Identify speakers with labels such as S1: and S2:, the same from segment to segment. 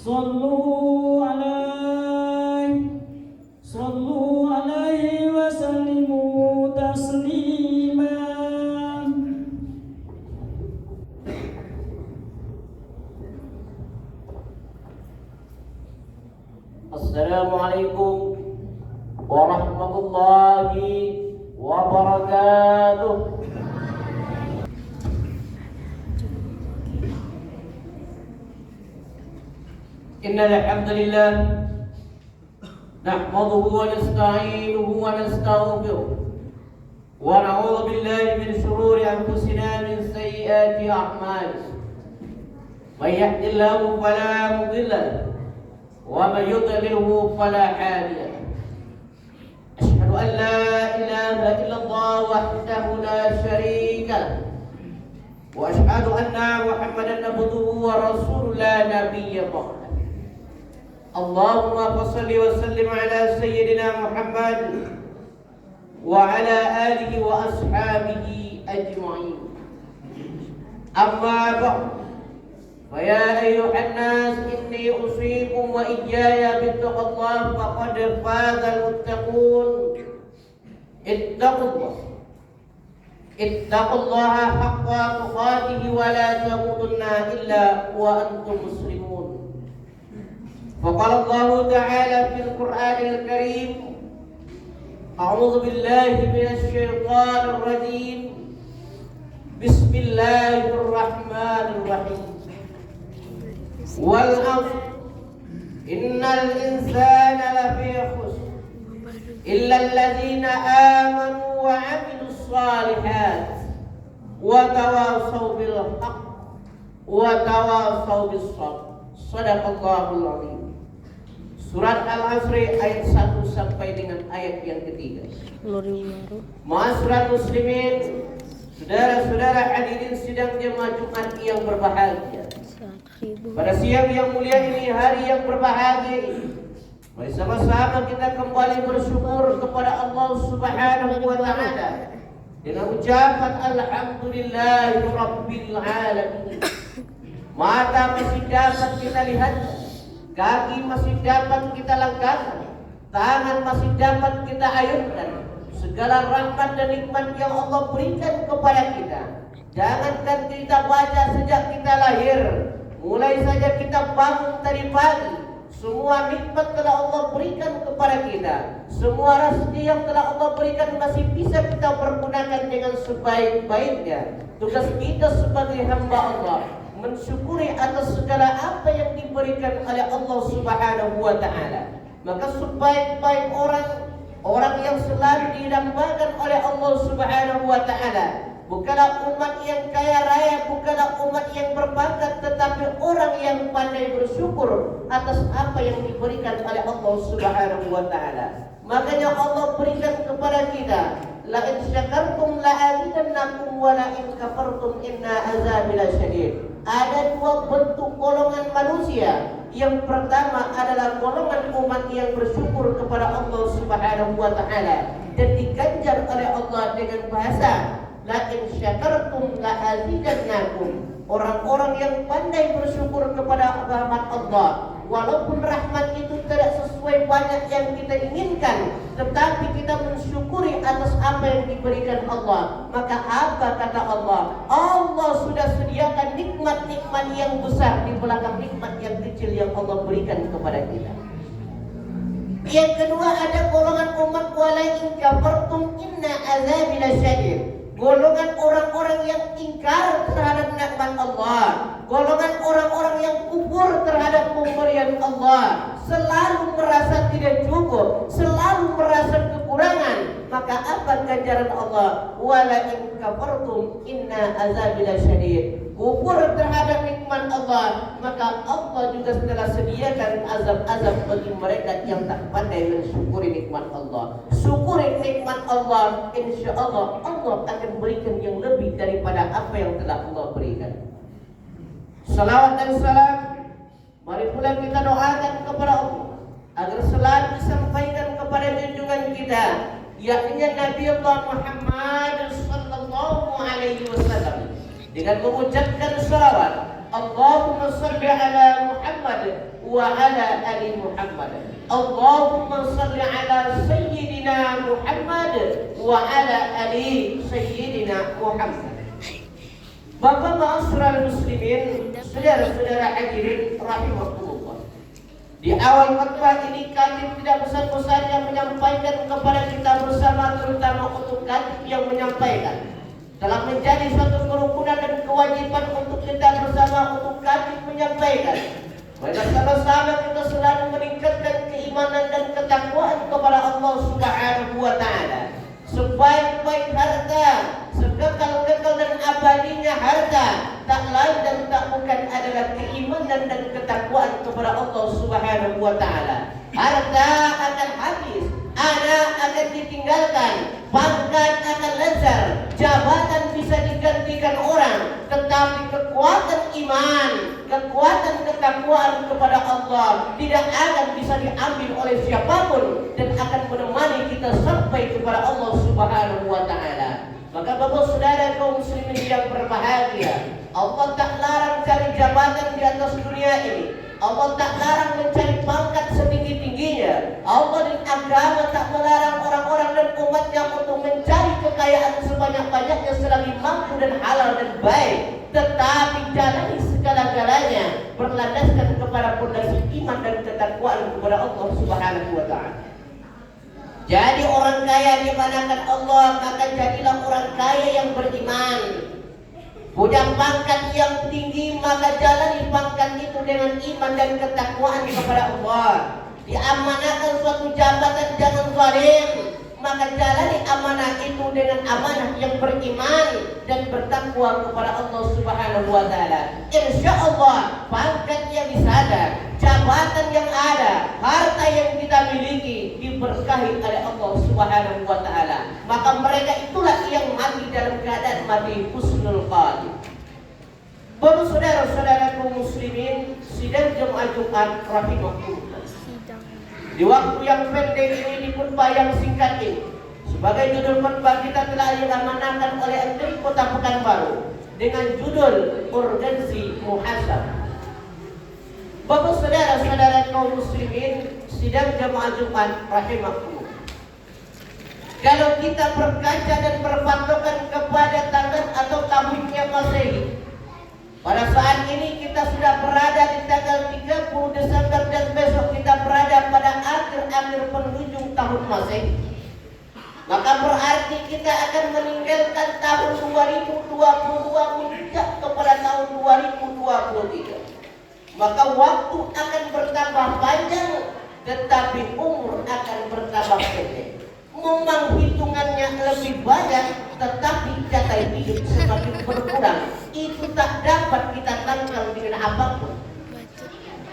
S1: صلوا عليه صلوا عليه وسلموا تسليما.
S2: Assalamualaikum warahmatullahi wabarakatuh. Innal hamdalillah nahmaduhu wa nasta'inuhu wa nastaghfiruh wa na'udzu billahi min shururi anfusina min sayyiati a'malina. May yahdihillahu fala mudilla lahu wa may yudlilhu fala hadiya lahu. Asyhadu an la ilaha illallah wahdahu la syarika lahu wa asyhadu anna Muhammadan abduhu wa rasuluhu la nabiyya ba'dahu. Allahumma shalli wa sallim ala sayyidina Muhammad wa ala alihi wa ashabihi ajma'in. Amma ba'd. فيا أيها الناس إني أوصيكم وإياي بتقوى الله فقد فاز المتقون. اتقوا الله حق تقاته ولا تموتن إلا وأنتم مسلمون. فقال الله تعالى في القرآن الكريم: أعوذ بالله من الشيطان الرجيم. بسم الله الرحمن الرحيم. والعصر إن الإنسان لفي خسر إلا الذين آمنوا وعملوا الصالحات وتواصوا بالحق وتواصوا بالصبر. Shadaqallahul azim. Surat Al-Asr ayat 1 sampai dengan ayat yang ketiga. Ma'asyiral muslimin, saudara-saudara hadirin sidang jemaah Jumat yang berbahagia. Pada siang yang mulia ini, hari yang berbahagia ini, mari sama-sama kita kembali bersyukur kepada Allah Subhanahu wa taala dengan ucapan alhamdulillahirabbil alamin. Mata masih dapat kita lihat, kaki masih dapat kita langkahkan, tangan masih dapat kita ayunkan. Segala rahmat dan nikmat yang Allah berikan kepada kita, jangankan kita baca sejak kita lahir, mulai saja kita bangun tadi pagi, semua nikmat telah Allah berikan kepada kita. Semua rezeki yang telah Allah berikan masih bisa kita pergunakan dengan sebaik-baiknya. Tugas kita sebagai hamba Allah mensyukuri atas segala apa yang diberikan oleh Allah Subhanahu wa taala. Maka sebaik-baik orang yang selalu didambakan oleh Allah Subhanahu wa taala bukanlah umat yang kaya raya, bukanlah umat yang berpangkat, tetapi orang yang pandai bersyukur atas apa yang diberikan oleh Allah Subhanahu wa taala. Makanya Allah berikan kepada kita, la in syakartum la azidannakum wa la in kafartum inna azabi lasyadid. Ada dua bentuk golongan manusia. Yang pertama adalah golongan umat yang bersyukur kepada Allah Subhanahu wa taala dan diganjar oleh Allah dengan bahasa la in syakartum la azidannakum. Orang-orang yang pandai bersyukur kepada rahmat Allah, walaupun rahmat itu tidak sesuai banyak yang kita inginkan, tetapi kita mensyukuri atas apa yang diberikan Allah. Maka apa kata Allah? Allah sudah sediakan nikmat-nikmat yang besar di belakang nikmat yang kecil yang Allah berikan kepada kita. Yang kedua, ada golongan umat wala in kafartum inna azabi lasyadid. Golongan orang-orang yang ingkar terhadap nikmat Allah, golongan orang-orang yang kufur terhadap pemberian Allah, selalu merasa tidak cukup, selalu merasa kekurangan. Maka apa ganjaran Allah? Wala in kafartum inna azabi lasyadid. Kufur terhadap nikmat Allah, maka Allah juga telah sediakan azab-azab bagi mereka yang tak pandai mensyukuri nikmat Allah. Syukuri nikmat Allah, insya Allah Allah akan berikan yang lebih daripada apa yang telah Allah berikan. Salawat dan salam, mari pula kita doakan kepada Allah agar selalu disampaikan kepada junjungan kita, yakni Nabi Allah Muhammad sallallahu alaihi wasallam, dengan mengucapkan salawat, Allahumma salli ala Muhammad Muhammad wa ala ali Muhammad. Allahumma salli ala sayyidina Muhammad wa ala ali sayyidina Muhammad. Bapak ma'asyiral muslimin, saudara-saudara hadirin rahimakumullah. Di awal khutbah ini kami tidak bosan-bosannya menyampaikan kepada kita bersama, terutama untuk kami yang menyampaikan, telah menjadi suatu kerukunan dan kewajiban untuk kita bersama untuk kami menyampaikan. Bersama-sama kita selalu meningkatkan keimanan dan ketakwaan kepada Allah Subhanahu wa Ta'ala. Sebaik-baik harta, sekekal-kekal dan abadinya harta, tak lain dan tak bukan adalah keimanan dan ketakwaan kepada Allah Subhanahu wa Ta'ala. Harta akan habis, anak akan ditinggalkan, pangkat akan lezat, jabatan bisa digantikan orang, tetapi kekuatan iman, kekuatan ketakwaan kepada Allah tidak akan bisa diambil oleh siapapun dan akan menemani kita sampai kepada Allah Subhanahu wa Ta'ala. Maka Bapak Saudara kaum muslimin yang berbahagia, Allah tak larang cari jabatan di atas dunia ini. Allah tak larang mencari pangkat setinggi-tingginya. Allah dan agama tak melarang orang-orang dan umatnya untuk mencari kekayaan sebanyak-banyaknya selagi mampu dan halal dan baik. Tetapi jalani segala-galanya berlandaskan kepada fondasi iman dan ketakwaan kepada Allah Subhanahu wa Ta'ala. Jadi orang kaya dimanakan Allah, maka jadilah orang kaya yang beriman. Punya pangkat yang tinggi, maka jalani pangkat itu dengan iman dan ketakwaan kepada Allah. Diamanahkan suatu jabatan, jangan zalim, maka jalani amanah itu dengan amanah yang beriman dan bertakwa kepada Allah Subhanahu wa Ta'ala. Insya Allah pangkat yang disada, jabatan yang ada, harta yang kita miliki diberkahi oleh Allah Subhanahu wa Ta'ala. Maka mereka itulah yang mati dalam keadaan mati husnul khatimah. Bapak saudara-saudara kaum muslimin, sidang Jumat rahimahullah. Di waktu yang pendek ini, di khutbah yang singkat ini, sebagai judul khutbah kita telah diamanahkan oleh Menteri Kota Pekanbaru dengan judul urgensi muhasabah. Bapak saudara-saudara kaum muslimin, sidang jamaah Jumat rahimahullah. Kalau kita berkaca dan berpatokan kepada tanggal atau tahunnya Masehi, pada saat ini kita sudah berada di tanggal 30 Desember dan besok kita berada pada akhir-akhir penghujung tahun Masehi. Maka berarti kita akan meninggalkan tahun 2022 puncak kepada tahun 2023. Maka waktu akan bertambah panjang, tetapi umur akan bertambah pendek. Memang hitungannya lebih banyak, tetapi jatah hidup semakin berkurang. Itu tak dapat kita tangkal dengan apapun.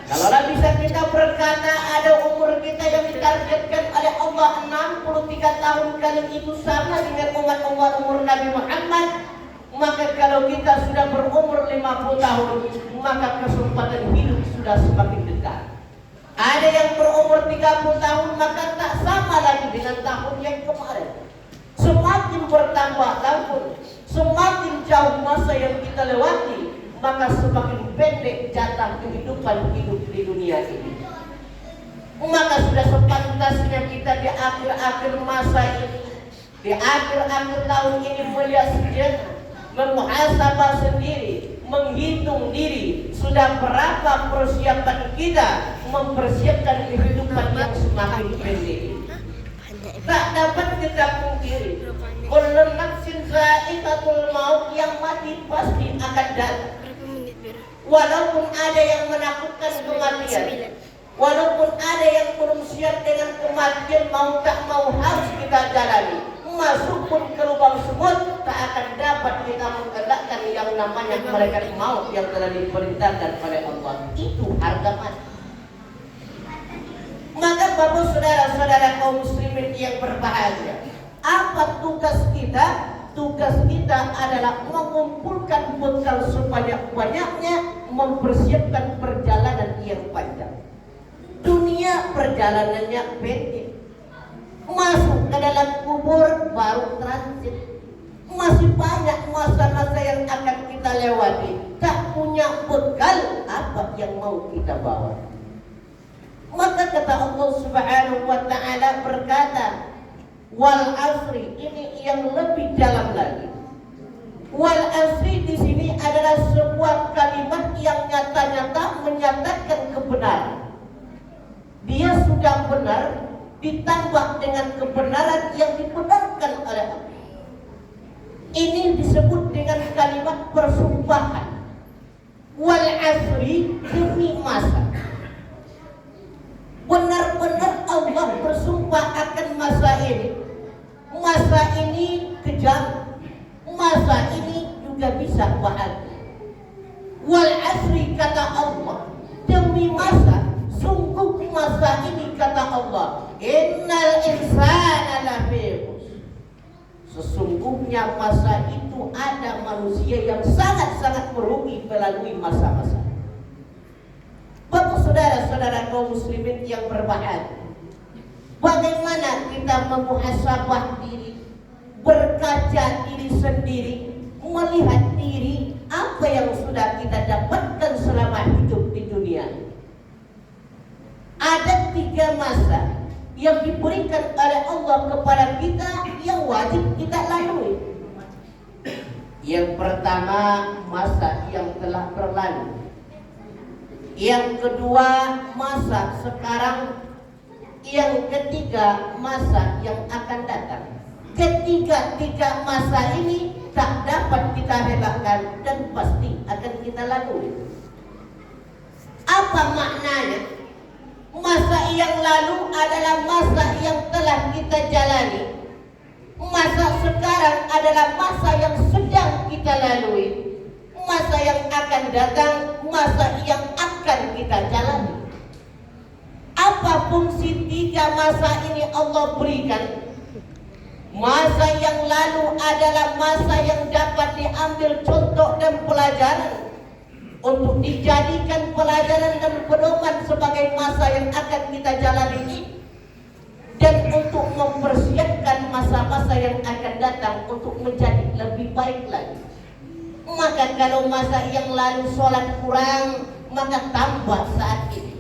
S2: Kalau bisa kita berkata ada umur kita yang ditargetkan oleh Allah 63 tahun, kali itu sama dengan umat-umat umur Nabi Muhammad. Maka kalau kita sudah berumur 50 tahun, maka kesempatan hidup sudah semakin dekat. Ada yang berumur 30 tahun, maka tak sama lagi dengan tahun yang kemarin. Semakin bertambah tahun, semakin jauh masa yang kita lewati, maka semakin pendek jatah kehidupan hidup di dunia ini. Maka sudah sepantasnya kita di akhir-akhir masa ini, di akhir-akhir tahun ini melihat sejenak, memuhasabah sendiri, menghitung diri, sudah berapa persiapan kita mempersiapkan kehidupan yang semakin pendek. Tak dapat kita pungkiri, kullu nafsin za'iqatul maut, yang mati pasti akan datang. Walaupun ada yang menakutkan kematian, walaupun ada yang belum siap dengan kematian, mau tak mau harus kita jalani. Masuk pun ke lubang semut, tak akan dapat kita mengelakkan yang namanya malaikat maut yang telah diperintahkan oleh Allah. Itu harga mati. Maka Bapak saudara-saudara kaum muslimin yang berbahagia, apa tugas kita? Tugas kita adalah mengumpulkan bekal sebanyak-banyaknya, mempersiapkan perjalanan yang panjang. Dunia perjalanannya pendek. Masuk ke dalam kubur baru transit. Masih banyak masa-masa yang akan kita lewati. Tak punya bekal, apa yang mau kita bawa. Maka kata Allah Subhanahu wa taala berkata, wal asri, ini yang lebih dalam lagi. Wal asri di sini adalah sebuah kalimat yang nyata-nyata menyatakan kebenaran. Dia sudah benar ditambah dengan kebenaran yang dibenarkan oleh Allah. Ini disebut dengan kalimat persumpahan. Wal asri, demi masa. Benar-benar Allah bersumpah akan masa ini. Masa ini kejam, masa ini juga bisa bahagia. Wal asri, kata Allah, demi masa, sungguh masa ini, kata Allah, innal insana lafi khusr. Sesungguhnya masa itu ada manusia yang sangat-sangat merugi melalui masa-masa. Bapak saudara-saudara kaum muslimin yang berbahagia, bagaimana kita memuhasabah diri, berkaca diri sendiri, melihat diri apa yang sudah kita dapatkan selama hidup di dunia. Ada 3 masa yang diberikan oleh Allah kepada kita yang wajib kita lalui. Yang pertama, masa yang telah berlalu. Yang kedua, masa sekarang. Yang ketiga, masa yang akan datang. Ketiga-tiga masa ini tak dapat kita relakan dan pasti akan kita lalui. Apa maknanya? Masa yang lalu adalah masa yang telah kita jalani. Masa sekarang adalah masa yang sedang kita lalui. Masa yang akan datang, masa yang akan kita jalani. Apa fungsi 3 masa ini Allah berikan? Masa yang lalu adalah masa yang dapat diambil contoh dan pelajaran untuk dijadikan pelajaran dan pedoman sebagai masa yang akan kita jalani ini, dan untuk mempersiapkan masa-masa yang akan datang untuk menjadi lebih baik lagi. Maka kalau masa yang lalu sholat kurang, maka tambah saat ini.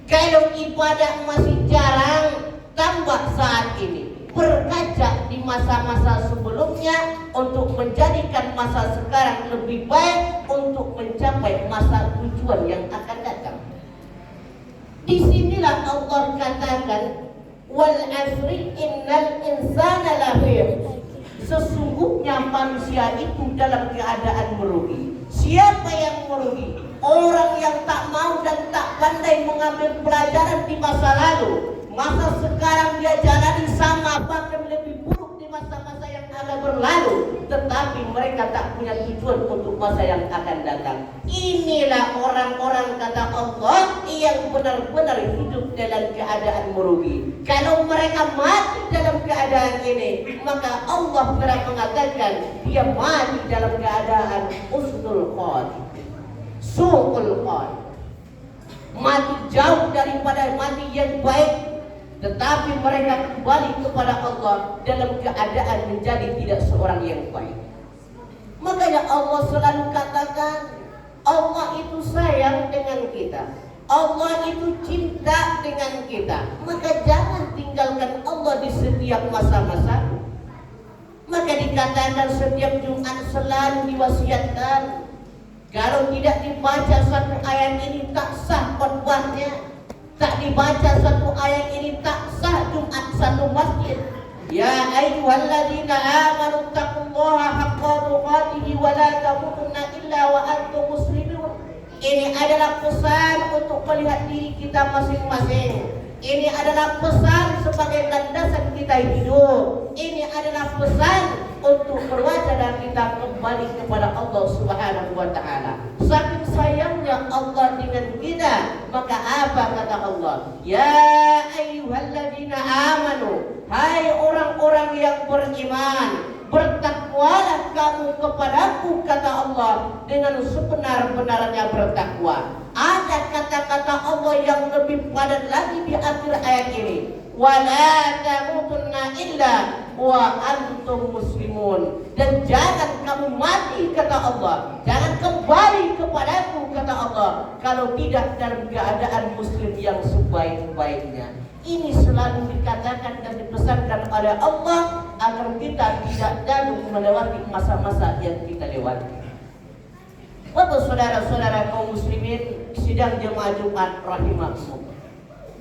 S2: Kalau ibadah masih jarang, tambah saat ini. Berkaca di masa-masa sebelumnya untuk menjadikan masa sekarang lebih baik untuk mencapai masa tujuan yang akan datang. Disinilah Allah katakan, wal asri innal insana lafi khusr. Sesungguhnya manusia itu dalam keadaan merugi. Siapa yang merugi? Orang yang tak mau dan tak pandai mengambil pelajaran di masa lalu. Masa sekarang dia jalani sama, bahkan lebih buruk di masa-masa yang akan berlalu. Tetapi mereka tak punya tujuan untuk masa yang akan datang. Inilah orang-orang, kata Allah, yang benar-benar hidup dalam keadaan merugi. Kalau mereka mati dalam keadaan ini, maka Allah telah mengatakan dia mati dalam keadaan usnul khotimah, su'ul khotimah, mati jauh daripada mati yang baik. Tetapi mereka kembali kepada Allah dalam keadaan menjadi tidak seorang yang baik. Makanya Allah selalu katakan, Allah itu sayang dengan kita, Allah itu cinta dengan kita. Maka jangan tinggalkan Allah di setiap masa-masa. Maka dikatakan setiap Jumat selalu diwasiatkan, kalau tidak dibaca satu ayat ini tak sah khotbahnya. Tak dibaca satu ayat ini tak sah Jumat satu masjid. Ya ayyuhalladzina amanu taqullaha haqqa tuqatih wa la tamutunna illa wa antum muslimun. Ini adalah pesan untuk melihat diri kita masing-masing. Ini adalah pesan sebagai landasan kita hidup. Ini adalah pesan untuk berwajah kita kembali kepada Allah Subhanahu wa taala. Saking sayangnya Allah dengan kita, maka apa kata Allah? Ya ayyuhalladzina amanu, hai orang-orang yang beriman, bertakwalah kamu kepadaku, kata Allah, dengan sebenar-benarnya bertakwa. Ada kata-kata Allah yang lebih padat lagi di akhir ayat ini. Wala tamutunna illa wa antum muslimun. Dan jangan kamu mati, kata Allah, jangan kembali kepadaku, kata Allah, kalau tidak dalam keadaan muslim yang sebaik-baiknya. Ini selalu dikatakan dan dipesankan oleh Allah agar kita tidak jatuh melewati masa-masa yang kita lewati. Bapak saudara-saudara kaum muslimin sidang jemaah Jumat rahimakumullah.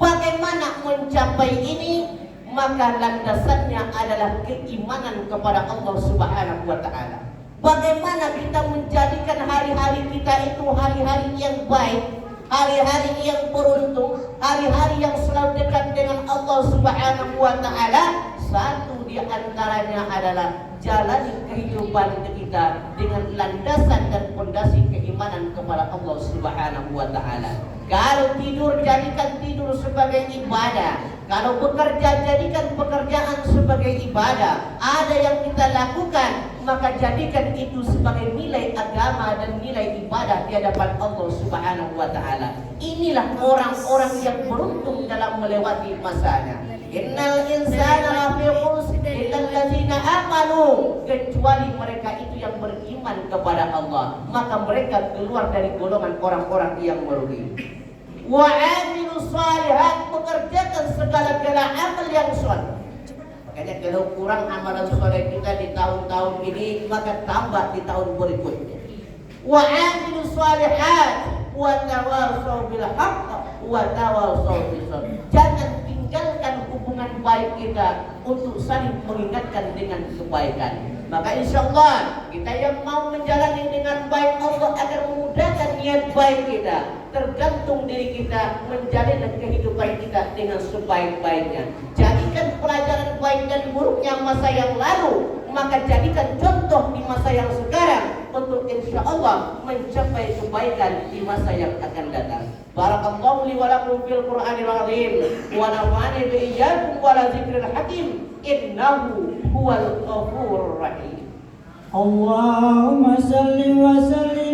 S2: Bagaimana mencapai ini? Maka landasannya adalah keimanan kepada Allah Subhanahu wa taala. Bagaimana kita menjadikan hari-hari kita itu hari-hari yang baik, hari-hari yang beruntung, hari-hari yang selalu dekat dengan Allah Subhanahu wa taala. Satu di antaranya adalah jalani kehidupan kita dengan landasan dan fondasi keimanan kepada Allah Subhanahu wa taala. Kalau tidur, jadikan tidur sebagai ibadah. Kalau bekerja, jadikan pekerjaan sebagai ibadah. Ada yang kita lakukan, maka jadikan itu sebagai nilai agama dan nilai ibadah di hadapan Allah Subhanahu wa taala. Inilah orang-orang yang beruntung dalam melewati masanya. Innal insana lafi khusr illal ladzina amanu, kecuali mereka itu yang beriman kepada Allah, maka mereka keluar dari golongan orang-orang yang merugi. Wa amilu shalihat, mengerjakan segala-gala amal yang saleh. Makanya kalau kurang amalan saleh kita di tahun-tahun ini, maka tambah di tahun berikutnya. Wa amilu shalihat wa tawassaw bil haqq wa tawassaw bis sabr. Jangan tinggalkan hubungan baik kita untuk saling mengingatkan dengan kebaikan. Maka insya Allah kita yang mau menjalani dengan baik, Allah akan memudahkan niat baik kita. Tergantung diri kita menjalani kehidupan kita dengan sebaik-baiknya. Jadikan pelajaran baik dan buruknya masa yang lalu, maka jadikan contoh di masa yang sekarang untuk insya Allah mencapai kebaikan di masa yang akan datang. Barakallahu li wa lakum fil Qur'anil azim wa nafa'ani bi iyyakum wa la dzikril hakim innahu huwal ghafurur rahim.
S1: Allahumma salli wa sallim